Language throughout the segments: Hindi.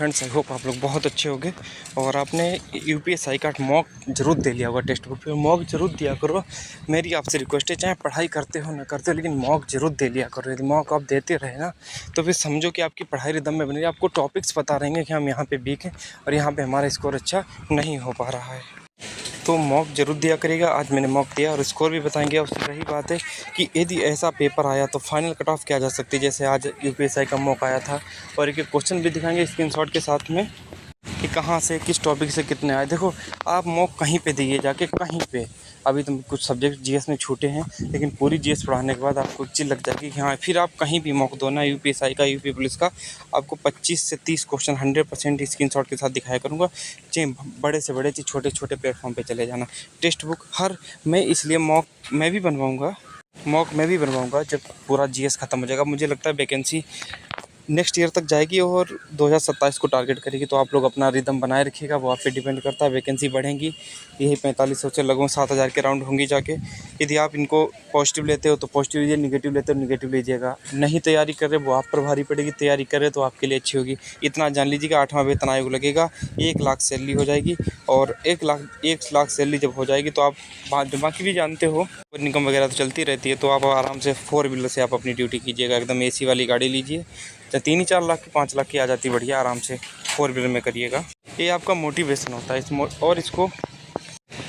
फ्रेंड्स, आई होप आप लोग बहुत अच्छे होंगे और आपने यूपीएसआई का मॉक जरूर दे लिया होगा। टेक्स्ट बुक पे मॉक जरूर दिया करो। मेरी आपसे रिक्वेस्ट है, चाहे पढ़ाई करते हो ना करते हो, लेकिन मॉक जरूर दे लिया करो। यदि मॉक आप देते रहे ना तो फिर समझो कि आपकी पढ़ाई रिदम में बनी। आपको टॉपिक्स पता रहेंगे कि हम यहाँ पे वीक हैं और यहाँ पे हमारा स्कोर अच्छा नहीं हो पा रहा है। तो मॉक जरूर दिया करेगा। आज मैंने मॉक दिया और स्कोर भी बताएंगे। और रही बात है कि यदि ऐसा पेपर आया तो फाइनल कट ऑफ क्या जा सकती है। जैसे आज यूपीएसआई का मॉक आया था और एक क्वेश्चन भी दिखाएंगे स्क्रीनशॉट के साथ में कि कहाँ से किस टॉपिक से कितने आए। देखो, आप मॉक कहीं पे दिए जाके कहीं पे। अभी तो कुछ सब्जेक्ट जीएस में छूटे हैं, लेकिन पूरी जीएस पढ़ाने के बाद आपको एक चीज़ लग जाएगी कि हाँ, फिर आप कहीं भी मॉक दो ना, यूपीएसआई का, यूपी पुलिस का, आपको 25 से 30 क्वेश्चन 100% स्क्रीनशॉट के साथ दिखाया करूँगा। चाहे बड़े से बड़े, चाहे छोटे छोटे प्लेटफॉर्म पे चले जाना। टेक्स्ट बुक मैं इसलिए मॉक मैं भी बनवाऊँगा जब पूरा जीएस ख़त्म हो जाएगा। मुझे लगता है वैकेंसी नेक्स्ट ईयर तक जाएगी और 2027 को टारगेट करेगी। तो आप लोग अपना रिदम बनाए रखिएगा, वो आप पे डिपेंड करता है। वैकेंसी बढ़ेंगी, यही 4500 से लगभग 7000 के राउंड होंगी जाके। यदि आप इनको पॉजिटिव लेते हो तो पॉजिटिव लीजिए, निगेटिव लेते हो निगेटिव लीजिएगा। नहीं तैयारी कर रहे वो आप पर भारी पड़ेगी, तैयारी कर रहे तो आपके लिए अच्छी होगी। इतना जान लीजिएगा, 8वां वेतन आयोग लगेगा, 1 लाख सैलरी हो जाएगी। और 1 लाख सैलरी जब हो जाएगी तो आप बाकी भी जानते हो, इनकम वगैरह तो चलती रहती है। तो आप आराम से 4 व्हीलर से आप अपनी ड्यूटी कीजिएगा। एकदम एसी वाली गाड़ी लीजिए, चाहे 3 ही 4 लाख की 5 लाख की आ जाती, बढ़िया आराम से 4 व्हीलर में करिएगा। ये आपका मोटिवेशन होता है और इसको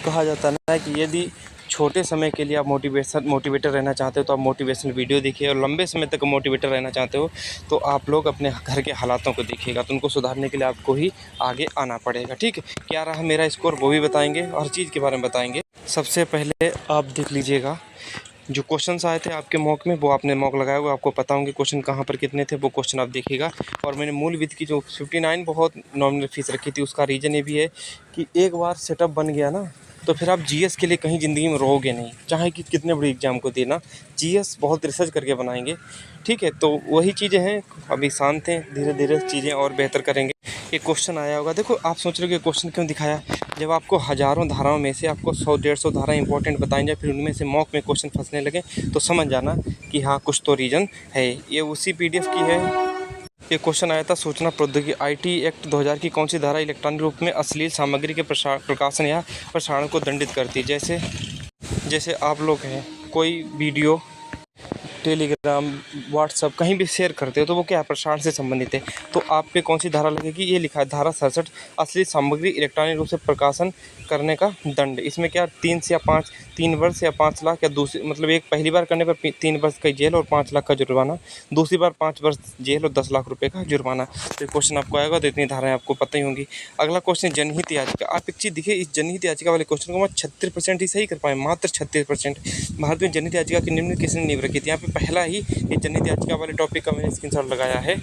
कहा जाता है कि यदि छोटे समय के लिए आप मोटिवेटर रहना चाहते हो तो आप मोटिवेशनल वीडियो देखिए, और लंबे समय तक मोटिवेटर रहना चाहते हो तो आप लोग अपने घर के हालातों को देखिएगा। तो उनको सुधारने के लिए आपको ही आगे आना पड़ेगा। ठीक है, क्या रहा मेरा स्कोर वो भी बताएंगे, हर चीज़ के बारे में बताएंगे। सबसे पहले आप देख लीजिएगा जो क्वेश्चंस आए थे आपके मॉक में, वो आपने मॉक लगाया हुआ, आपको पता होंगे क्वेश्चन कहाँ पर कितने थे, वो क्वेश्चन आप देखिएगा। और मैंने मूल वित्त की जो 59 बहुत नॉमिनल फीस रखी थी, उसका रीज़न ये भी है कि एक बार सेटअप बन गया ना तो फिर आप जीएस के लिए कहीं ज़िंदगी में रहोगे नहीं, चाहे कि कितने बड़ी एग्जाम को देना। जीएस बहुत रिसर्च करके बनाएंगे। ठीक है, तो वही चीज़ें हैं। अभी शांत हैं, धीरे धीरे चीज़ें और बेहतर करेंगे। एक क्वेश्चन आया होगा, देखो आप सोच रहे हो कि क्वेश्चन क्यों दिखाया। जब आपको हज़ारों धाराओं में से आपको 100-150 धारा इंपॉर्टेंट बताई जाए, फिर उनमें से मॉक में क्वेश्चन फंसने लगे, तो समझ जाना कि हाँ, कुछ तो रीज़न है। ये उसी पीडीएफ की है। ये क्वेश्चन आया था, सूचना प्रौद्योगिकी आईटी एक्ट 2000 की कौन सी धारा इलेक्ट्रॉनिक रूप में अश्लील सामग्री के प्रकाशन या प्रसारण को दंडित करती है। जैसे आप लोग हैं, कोई वीडियो टेलीग्राम व्हाट्सअप कहीं भी शेयर करते हो तो वो क्या है, प्रसारण से संबंधित है। तो आप पे कौन सी धारा लगेगी, ये लिखा है धारा 67, अश्लील सामग्री इलेक्ट्रॉनिक रूप से प्रकाशन करने का दंड। इसमें क्या 3 वर्ष या 5 लाख, या दूसरी मतलब एक पहली बार करने पर 3 वर्ष का जेल और 5 लाख का जुर्माना, दूसरी बार 5 वर्ष जेल और 10 लाख रुपये का जुर्माना। तो क्वेश्चन आपको आएगा तो इतनी धाराएं आपको पता ही होंगी। अगला क्वेश्चन जनहित याचिका। आप एक चीज़ देखिए, इस जनहित याचिका वाले क्वेश्चन को मैं 36% ही सही कर पाए, मात्र 36%। भारत में जनहित याचिका की निम्न किसने नींव रखी थी। यहाँ पे पहला ही ये जनहित याचिका वाले टॉपिक का मैंने स्क्रीनशॉट लगाया है।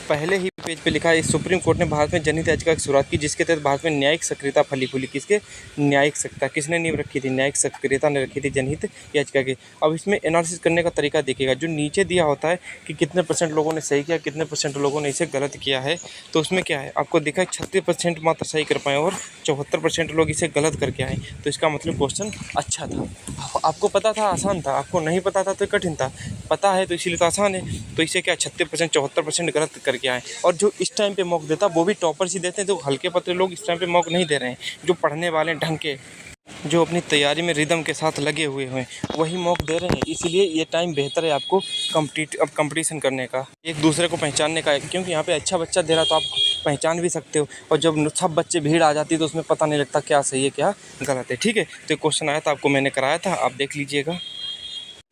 पहले ही पेज पे लिखा है, सुप्रीम कोर्ट ने भारत में जनहित याचिका की शुरुआत की, जिसके तहत भारत में न्यायिक सक्रियता फली फूली। किसके न्यायिक सक्रियता, किसने नींव रखी थी, न्यायिक सक्रियता ने रखी थी जनहित याचिका की। अब इसमें एनालिसिस करने का तरीका देखिएगा, जो नीचे दिया होता है कि कितने % लोगों ने सही किया, कितने % लोगों ने इसे गलत किया है। तो उसमें क्या है, आपको देखा है 36% मात्र सही कर पाए और 74% लोग इसे गलत करके आए। तो इसका मतलब क्वेश्चन अच्छा था। आपको पता था आसान था, आपको नहीं पता था तो कठिन था, पता है तो इसीलिए तो आसान है। तो इसे क्या 36% 74% गलत करके आए। और जो इस टाइम पे मॉक देता वो भी टॉपर्स ही देते हैं। तो हल्के पतले लोग इस टाइम पे मॉक नहीं दे रहे हैं, जो पढ़ने वाले ढंग के, जो अपनी तैयारी में रिदम के साथ लगे हुए हैं, वही मॉक दे रहे हैं। इसीलिए ये टाइम बेहतर है आपको कंपटीशन करने का, एक दूसरे को पहचानने का। क्योंकि यहाँ पे अच्छा बच्चा दे रहा तो आप पहचान भी सकते हो, और जब सब बच्चे भीड़ आ जाती है तो उसमें पता नहीं लगता क्या सही है क्या गलत है। ठीक है, तो ये क्वेश्चन आया था, आपको मैंने कराया था, आप देख लीजिएगा।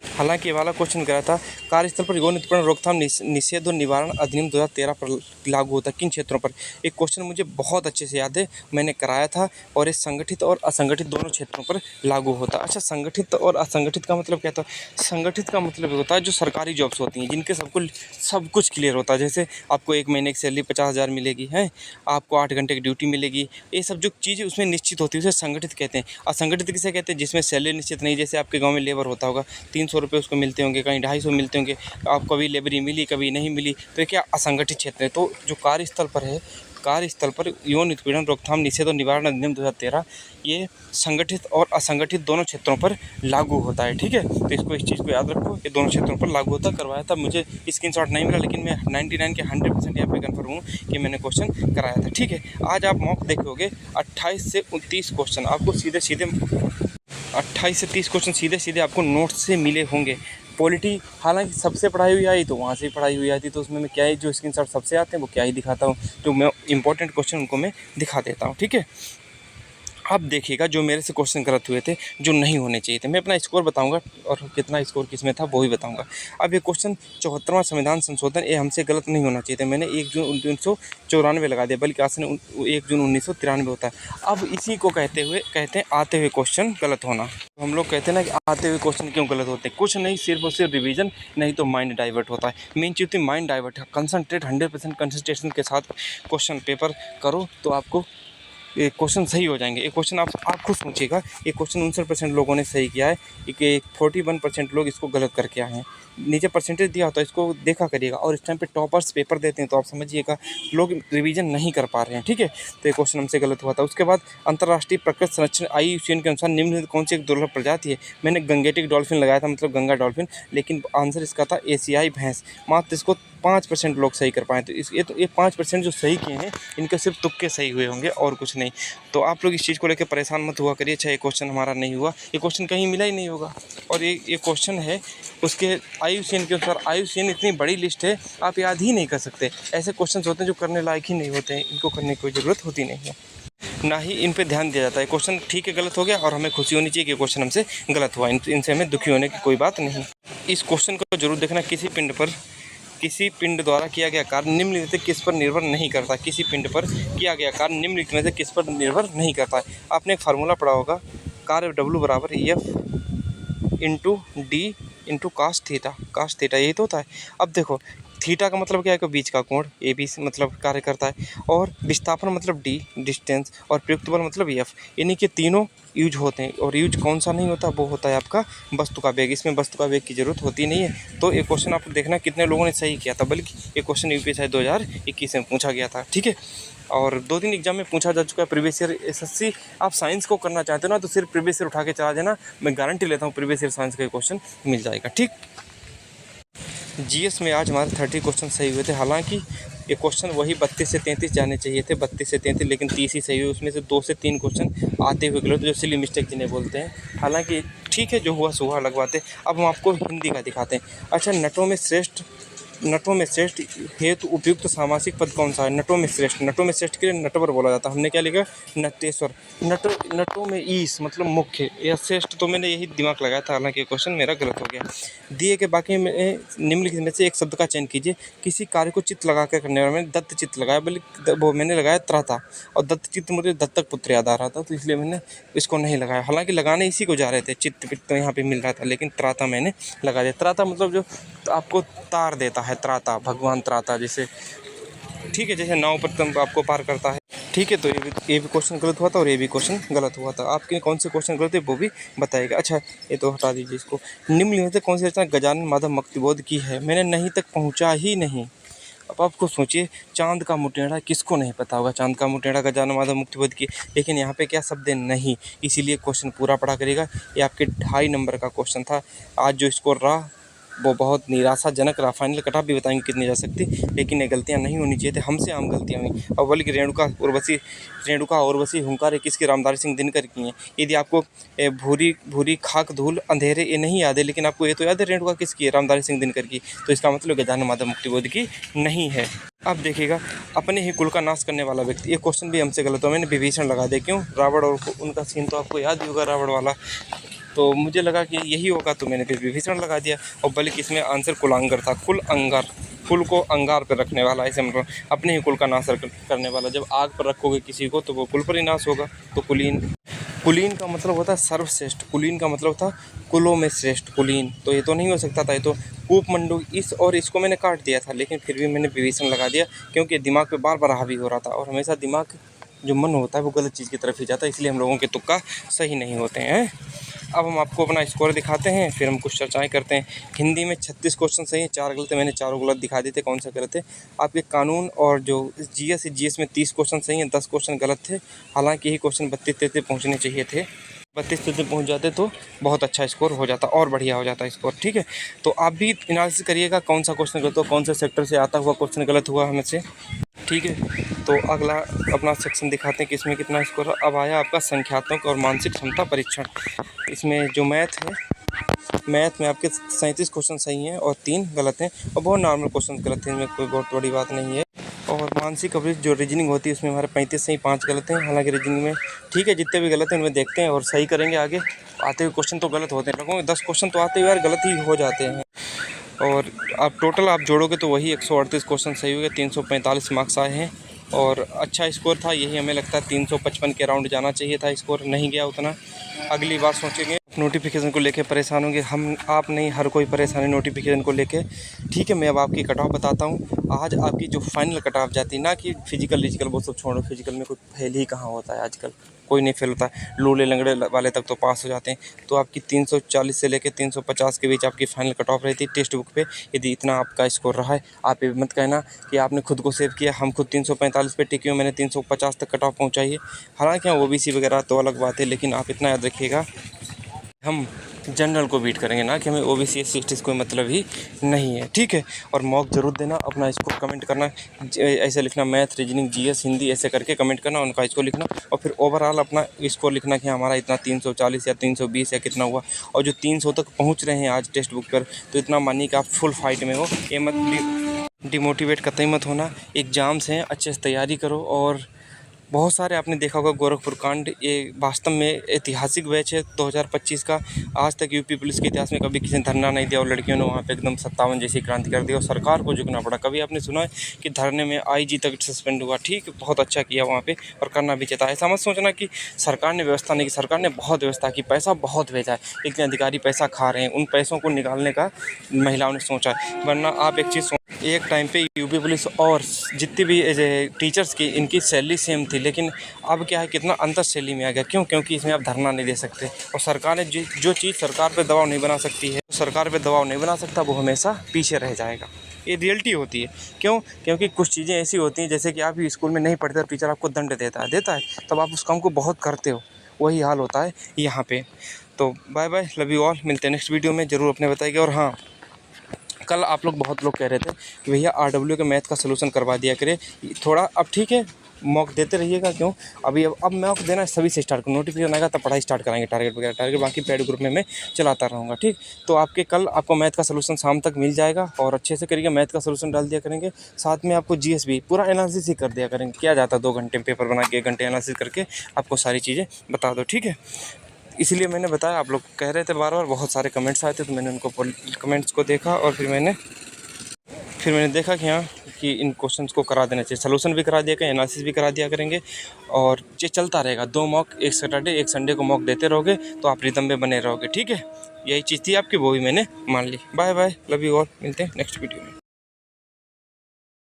हालांकि ये वाला क्वेश्चन करा था, कार्यस्थल पर यौन उत्पीड़न रोकथाम निषेध और निवारण अधिनियम 2013 पर लागू होता है, किन क्षेत्रों पर। एक क्वेश्चन मुझे बहुत अच्छे से याद है, मैंने कराया था, और ये संगठित और असंगठित दोनों क्षेत्रों पर लागू होता है। अच्छा, संगठित और असंगठित का मतलब क्या था। संगठित का मतलब होता है जो सरकारी जॉब्स होती हैं, जिनके सब कुछ क्लियर होता है। जैसे आपको 1 महीने की सैलरी 50,000 मिलेगी है, आपको 8 घंटे की ड्यूटी मिलेगी, ये सब जो चीज़ें उसमें निश्चित होती है, उसे संगठित कहते हैं। असंगठित किसे कहते हैं, जिसमें सैलरी निश्चित नहीं। जैसे आपके गाँव में लेबर होता होगा, 300 रुपये उसको मिलते होंगे, कहीं 250 मिलते होंगे, आप कभी लेबरी मिली कभी नहीं मिली, तो ये क्या असंगठित क्षेत्र है। तो जो कार्यस्थल पर है कार्यस्थल पर यौन उत्पीड़न रोकथाम निषेध और निवारण अधिनियम 2013 ये संगठित और असंगठित दोनों क्षेत्रों पर लागू होता है। ठीक है, तो इसको इस चीज़ को याद रखो, ये दोनों क्षेत्रों पर लागू होता। करवाया था, मुझे स्क्रीनशॉट नहीं मिला, लेकिन मैं 99 के 100% यहाँ पे कन्फर्म हूँ कि मैंने क्वेश्चन कराया था। ठीक है, आज आप मॉक देखोगे 28 से 29 क्वेश्चन आपको सीधे सीधे 28 से 30 क्वेश्चन सीधे सीधे आपको नोट्स से मिले होंगे। पॉलिटी हालांकि सबसे पढ़ाई हुई आई तो वहाँ से पढ़ाई हुई आती, तो उसमें मैं क्या ही जो स्क्रीनशॉट सबसे आते हैं वो क्या ही दिखाता हूँ, जो मैं इंपॉर्टेंट क्वेश्चन उनको मैं दिखा देता हूँ। ठीक है, अब देखिएगा जो मेरे से क्वेश्चन गलत हुए थे, जो नहीं होने चाहिए थे, मैं अपना स्कोर बताऊंगा और कितना स्कोर किस में था वो भी बताऊंगा। अब ये क्वेश्चन 74वां संविधान संशोधन ये हमसे गलत नहीं होना चाहिए था, मैंने 1 जून 1994 लगा दिया, बल्कि आसन 1 जून 1993 होता है। अब इसी को कहते हैं आते हुए क्वेश्चन गलत होना। हम लोग कहते हैं ना कि आते हुए क्वेश्चन क्यों गलत होते हैं, कुछ नहीं, सिर्फ और सिर्फ रिवीजन, नहीं तो माइंड डाइवर्ट होता है। मेन चीज़ माइंड डाइवर्ट है। कंसंट्रेट 100% कंसंट्रेशन के साथ क्वेश्चन पेपर करो तो आपको ये क्वेश्चन सही हो जाएंगे। ये क्वेश्चन आप खुद सोचिएगा, ये क्वेश्चन 59% लोगों ने सही किया है, कि 41% लोग इसको गलत करके आए हैं। नीचे परसेंटेज दिया होता है, इसको देखा करिएगा। और इस टाइम पे टॉपर्स पेपर देते हैं तो आप समझिएगा लोग रिवीजन नहीं कर पा रहे हैं। ठीक है, तो ये क्वेश्चन हमसे गलत हुआ था। उसके बाद अंतर्राष्ट्रीय प्रकृति संरक्षण IUCN के अनुसार निम्नलिखित कौन सी एक दुर्लभ प्रजाति है। मैंने गंगेटिक डॉल्फिन लगाया था, मतलब गंगा डॉल्फिन, लेकिन आंसर इसका था एशियाई भैंस। मात्र इसको 5% लोग सही कर पाए। तो ये 5% जो सही किए हैं इनके सिर्फ तुक्के सही हुए होंगे और कुछ नहीं। तो आप लोग इस चीज़ को लेकर परेशान मत हुआ करिए। अच्छा, ये क्वेश्चन हमारा नहीं हुआ, ये क्वेश्चन कहीं मिला ही नहीं होगा। और ये क्वेश्चन है उसके IUCN के अनुसार। IUCN इतनी बड़ी लिस्ट है, आप याद ही नहीं कर सकते। ऐसे क्वेश्चन होते हैं जो करने लायक ही नहीं होते हैं, इनको करने की कोई ज़रूरत होती नहीं है, ना ही इन पे ध्यान दिया जाता है। क्वेश्चन ठीक है गलत हो गया और हमें खुशी होनी चाहिए कि क्वेश्चन हमसे गलत हुआ, इनसे हमें दुखी होने की कोई बात नहीं। इस क्वेश्चन को जरूर देखना। किसी पिंड द्वारा किया गया कार्य निम्नलिखित में से किस पर निर्भर नहीं करता। किसी पिंड पर किया गया कार्य निम्नलिखित में से किस पर निर्भर नहीं करता है। आपने एक फार्मूला पढ़ा होगा, कार्य W बराबर F into D into cos theta, यही तो होता है। अब देखो, थीटा का मतलब क्या है कि बीच का कोण AB से मतलब कार्य करता है, और विस्थापन मतलब D डिस्टेंस, और प्रयुक्त बल मतलब F, यानी कि तीनों यूज होते हैं। और यूज कौन सा नहीं होता, वो होता है आपका वस्तु का वेग। इसमें वस्तु का वेग की जरूरत होती नहीं है। तो ये क्वेश्चन आप देखना कितने लोगों ने सही किया था, बल्कि ये क्वेश्चन UPSC 2021 में पूछा गया था। ठीक है, और 2-3 एग्जाम में पूछा जा चुका है। प्रीवियस ईयर SSC आप साइंस को करना चाहते हो ना, तो सिर्फ प्रीवियस ईयर उठा के चला देना, मैं गारंटी लेता हूँ प्रीवियस ईयर साइंस का क्वेश्चन मिल जाएगा। ठीक, GS में आज हमारे 30 क्वेश्चन सही हुए थे। हालांकि ये क्वेश्चन वही 32 से 33 जाने चाहिए थे, 32 से 33, लेकिन 30 ही सही हुए। उसमें से 2 से 3 क्वेश्चन आते हुए गलत, जो सिली मिस्टेक जिन्हें बोलते हैं। हालांकि ठीक है, जो हुआ सो हुआ लगवाते। अब हम आपको हिंदी का दिखाते हैं। अच्छा, नटों में श्रेष्ठ हेतु उपयुक्त सामासिक पद कौन सा है। नटों में श्रेष्ठ के लिए नटवर बोला जाता है। हमने क्या लिखा, नटेश्वर। नटों में ईश मतलब मुख्य, या श्रेष्ठ, तो मैंने यही दिमाग लगाया था। हालांकि क्वेश्चन मेरा गलत हो गया। दिए के बाकी में निम्नलिखित में से एक शब्द का चयन कीजिए। किसी कार्य को चित्त लगा कर करने वाले, मैंने दत्त चित्त लगाया, बल्कि वो मैंने लगाया त्राता, और दत्त चित्त मुझे दत्तक पुत्र याद आ रहा था, तो इसलिए मैंने इसको नहीं लगाया। हालांकि लगाने इसी को जा रहे थे, चित्त पित्त तो यहाँ पे मिल रहा था, लेकिन त्राता मैंने लगा दिया। त्राता मतलब जो आपको तार देता है, त्राता, भगवान त्राता, जैसे ठीक है, जैसे नाव पर तुम आपको पार करता है। ठीक है, तो ये भी क्वेश्चन गलत हुआ था और ये भी क्वेश्चन गलत हुआ था। आपके कौन से क्वेश्चन गलत है वो भी बताएगा। अच्छा, ये तो हटा दीजिए इसको। निम्नलिखित कौन सी रचना गजानन माधव मुक्तिबोध की है। मैंने नहीं तक पहुँचा ही नहीं। अब आपको सोचिए, चांद का मुटेड़ा किसको नहीं पता होगा, चांद का मुटेड़ा गजानन माधव मुक्तिबोध की। लेकिन यहाँ पे क्या शब्द है, नहीं, इसीलिए क्वेश्चन पूरा पढ़ा करेगा। ये आपके 2.5 नंबर का क्वेश्चन था। आज जो स्कोर रहा वो बहुत निराशाजनक रहा। फाइनल कट ऑफ भी बताएंगे कितनी जा सकती, लेकिन ये गलतियाँ नहीं होनी चाहिए थी, हमसे आम गलतियाँ हुई। अव्वल की रेणुका उर्वशी हुंकार 21 की रामधारी सिंह दिनकर की हैं। यदि आपको भूरी खाक धूल अंधेरे ये नहीं याद है, लेकिन आपको ये तो याद है रेणुका किसकी है, रामधारी सिंह दिनकर की, तो इसका मतलब गजानन माधव मुक्तिबोध की नहीं है। अब देखिएगा, अपने ही कुल का नाश करने वाला व्यक्ति, ये क्वेश्चन भी हमसे गलत हो। मैंने विभीषण लगा दिया, क्यों, रावण और उनका सीन तो आपको याद ही होगा, रावण वाला, तो मुझे लगा कि यही होगा, तो मैंने फिर विभीषण लगा दिया। और बल्कि इसमें आंसर कुलांगर था, कुल अंगार, कुल को अंगार पर रखने वाला, ऐसे मतलब अपने ही कुल का नाश करने वाला। जब आग पर रखोगे किसी को तो वो कुल पर ही नाश होगा। तो कुलीन का मतलब होता है सर्वश्रेष्ठ, कुलीन का मतलब था कुलों में श्रेष्ठ, कुलीन, तो ये तो नहीं हो सकता था। ये तो कूपमंडू, इसको मैंने काट दिया था, लेकिन फिर भी मैंने विभीषण लगा दिया, क्योंकि दिमाग पे बार बार हावी हो रहा था। और हमेशा दिमाग जो मन होता है वो गलत चीज़ की तरफ ही जाता है, इसलिए हम लोगों के तुक्का सही नहीं होते हैं। अब हम आपको अपना स्कोर दिखाते हैं, फिर हम कुछ चर्चाएं करते हैं। हिंदी में 36 क्वेश्चन सही हैं, 4 गलत है, मैंने चारों गलत दिखा दिए थे, कौन सा गलत है। आपके कानून और जो जीएस है, जीएस में 30 क्वेश्चन सही हैं, 10 क्वेश्चन गलत थे। हालांकि यही क्वेश्चन 32-33 पहुँचने चाहिए थे, 32-33 पहुँच जाते तो बहुत अच्छा स्कोर हो जाता और बढ़िया हो जाता स्कोर, ठीक है। तो आप भी एनालिसिस करिएगा कौन सा क्वेश्चन गलत हुआ, कौन से सेक्टर से आता हुआ क्वेश्चन गलत हुआ हमसे, ठीक है। तो अगला अपना सेक्शन दिखाते हैं कि इसमें कितना स्कोर है। अब आया आपका संख्यात्मक और मानसिक क्षमता परीक्षण। इसमें जो मैथ है, मैथ में आपके 37 क्वेश्चन सही हैं और 3 गलत हैं, और बहुत नॉर्मल क्वेश्चन गलत हैं, इनमें कोई बहुत बड़ी बात नहीं है। और मानसिक कवरेज जो रीजनिंग होती है उसमें हमारे 35 सही 5 गलत हैं। हालांकि रीजनिंग में ठीक है, जितने भी गलत हैं उनमें देखते हैं और सही करेंगे आगे। आते हुए क्वेश्चन तो गलत होते हैं, लोगों के 10 क्वेश्चन तो आते हुए यार गलत ही हो जाते हैं। और आप टोटल आप जोड़ोगे तो वही 138 क्वेश्चन सही हो गए, 345 मार्क्स आए हैं और अच्छा स्कोर था। यही हमें लगता है 355 के राउंड जाना चाहिए था, स्कोर नहीं गया उतना। अगली बार सोचेंगे। नोटिफिकेशन को लेके परेशान होंगे हम, आप नहीं, हर कोई परेशानी नोटिफिकेशन को लेके, ठीक है। मैं अब आपकी कट ऑफ बताता हूँ। आज आपकी जो फाइनल कट ऑफ जाती है ना, कि फिजिकल वो सब छोड़ो, फिजिकल में कोई फेल ही कहाँ होता है आजकल, कोई नहीं फेल होता है, लूले लंगड़े वाले तक तो पास हो जाते हैं। तो आपकी 340 से लेकर 350 के बीच आपकी फाइनल कट ऑफ रहती है टेक्स्ट बुक पे। यदि इतना आपका स्कोर रहा है, आप ये मत कहना कि आपने खुद को सेव किया, हम खुद 345 पे टिके हो, मैंने 350 तक कट ऑफ पहुँचाई है। हालांकि हाँ ओबीसी वगैरह तो अलग बात है, लेकिन आप इतना याद रखिएगा हम जनरल को बीट करेंगे ना, कि हमें ओबीसी एससी कोई मतलब ही नहीं है, ठीक है। और मॉक जरूर देना, अपना स्कोर कमेंट करना, ऐसे लिखना मैथ रीजनिंग जीएस हिंदी ऐसे करके कमेंट करना, उनका स्कोर लिखना और फिर ओवरऑल अपना स्कोर लिखना कि हमारा इतना 340 या 320 या कितना हुआ। और जो 300 तक पहुंच रहे हैं आज टेक्स्ट बुक पर, तो इतना मानिए कि आप फुल फाइट में हो। ये मत डिमोटिवेट कतई मत होना, एग्ज़ाम्स हैं, अच्छे से तैयारी करो। और बहुत सारे आपने देखा होगा गोरखपुर कांड, ये वास्तव में ऐतिहासिक बैच है 2025 का। आज तक यूपी पुलिस के इतिहास में कभी किसी ने धरना नहीं दिया और लड़कियों ने वहाँ पे एकदम 57 जैसी क्रांति कर दी और सरकार को झुकना पड़ा। कभी आपने सुना है कि धरने में आईजी तक सस्पेंड हुआ? ठीक, बहुत अच्छा किया वहाँ पे और करना भी चाहता है। ऐसा मत सोचना कि सरकार ने व्यवस्था नहीं की, सरकार ने बहुत व्यवस्था की, पैसा बहुत भेजा है, लेकिन अधिकारी पैसा खा रहे हैं। उन पैसों को निकालने का महिलाओं ने सोचा है। वरना आप एक चीज़, एक टाइम पे यूपी पुलिस और जितनी भी टीचर्स की इनकी सैलरी सेम थी, लेकिन अब क्या है, कितना अंतर सैलरी में आ गया। क्यों? क्योंकि इसमें आप धरना नहीं दे सकते और सरकार ने जो चीज़ सरकार पे दबाव नहीं बना सकती है, सरकार पे दबाव नहीं बना सकता, वो हमेशा पीछे रह जाएगा। ये रियलिटी होती है। क्यों? क्योंकि कुछ चीज़ें ऐसी होती हैं, जैसे कि आप भी स्कूल में नहीं पढ़ते और टीचर आपको दंड देता है, तब आप उस काम को बहुत करते हो। वही हाल होता है यहाँ पे। तो bye bye, love you all, मिलते हैं नेक्स्ट वीडियो में, ज़रूर अपने बताइएगा। और हाँ, कल आप लोग बहुत लोग कह रहे थे कि भैया आरडब्ल्यू के मैथ का सलूशन करवा दिया करे थोड़ा। अब ठीक है, मॉक देते रहिएगा। क्यों? अब मॉक देना सभी से स्टार्ट करो, नोटिफिकेशन आएगा तब पढ़ाई स्टार्ट कराएंगे, टारगेट वगैरह टारगेट, बाकी पेड ग्रुप में मैं चलाता रहूँगा, ठीक। तो आपके कल आपको मैथ का सलूशन शाम तक मिल जाएगा और अच्छे से करिएगा, मैथ का सलूशन डाल दिया करेंगे। साथ में आपको जीएस भी पूरा एनालिसिस ही कर दिया करेंगे। क्या जाता है 2 घंटे में पेपर बना के 1 घंटे एनालिसिस करके आपको सारी चीज़ें बता दो, ठीक है। इसीलिए मैंने बताया, आप लोग कह रहे थे बार बार, बहुत सारे कमेंट्स आए थे, तो मैंने उनको कमेंट्स को देखा और फिर मैंने देखा कि हाँ, कि इन क्वेश्चंस को करा देना चाहिए, सलूशन भी करा दिया करेंगे, एनालिसिस भी करा दिया करेंगे। और ये चलता रहेगा, 2 मॉक, एक सैटरडे एक संडे को मॉक देते रहोगे तो आप रिदम में बने रहोगे, ठीक है। यही चीज़ थी आपकी, वो भी मैंने मान ली। Bye bye, love you all, मिलते हैं नेक्स्ट वीडियो में।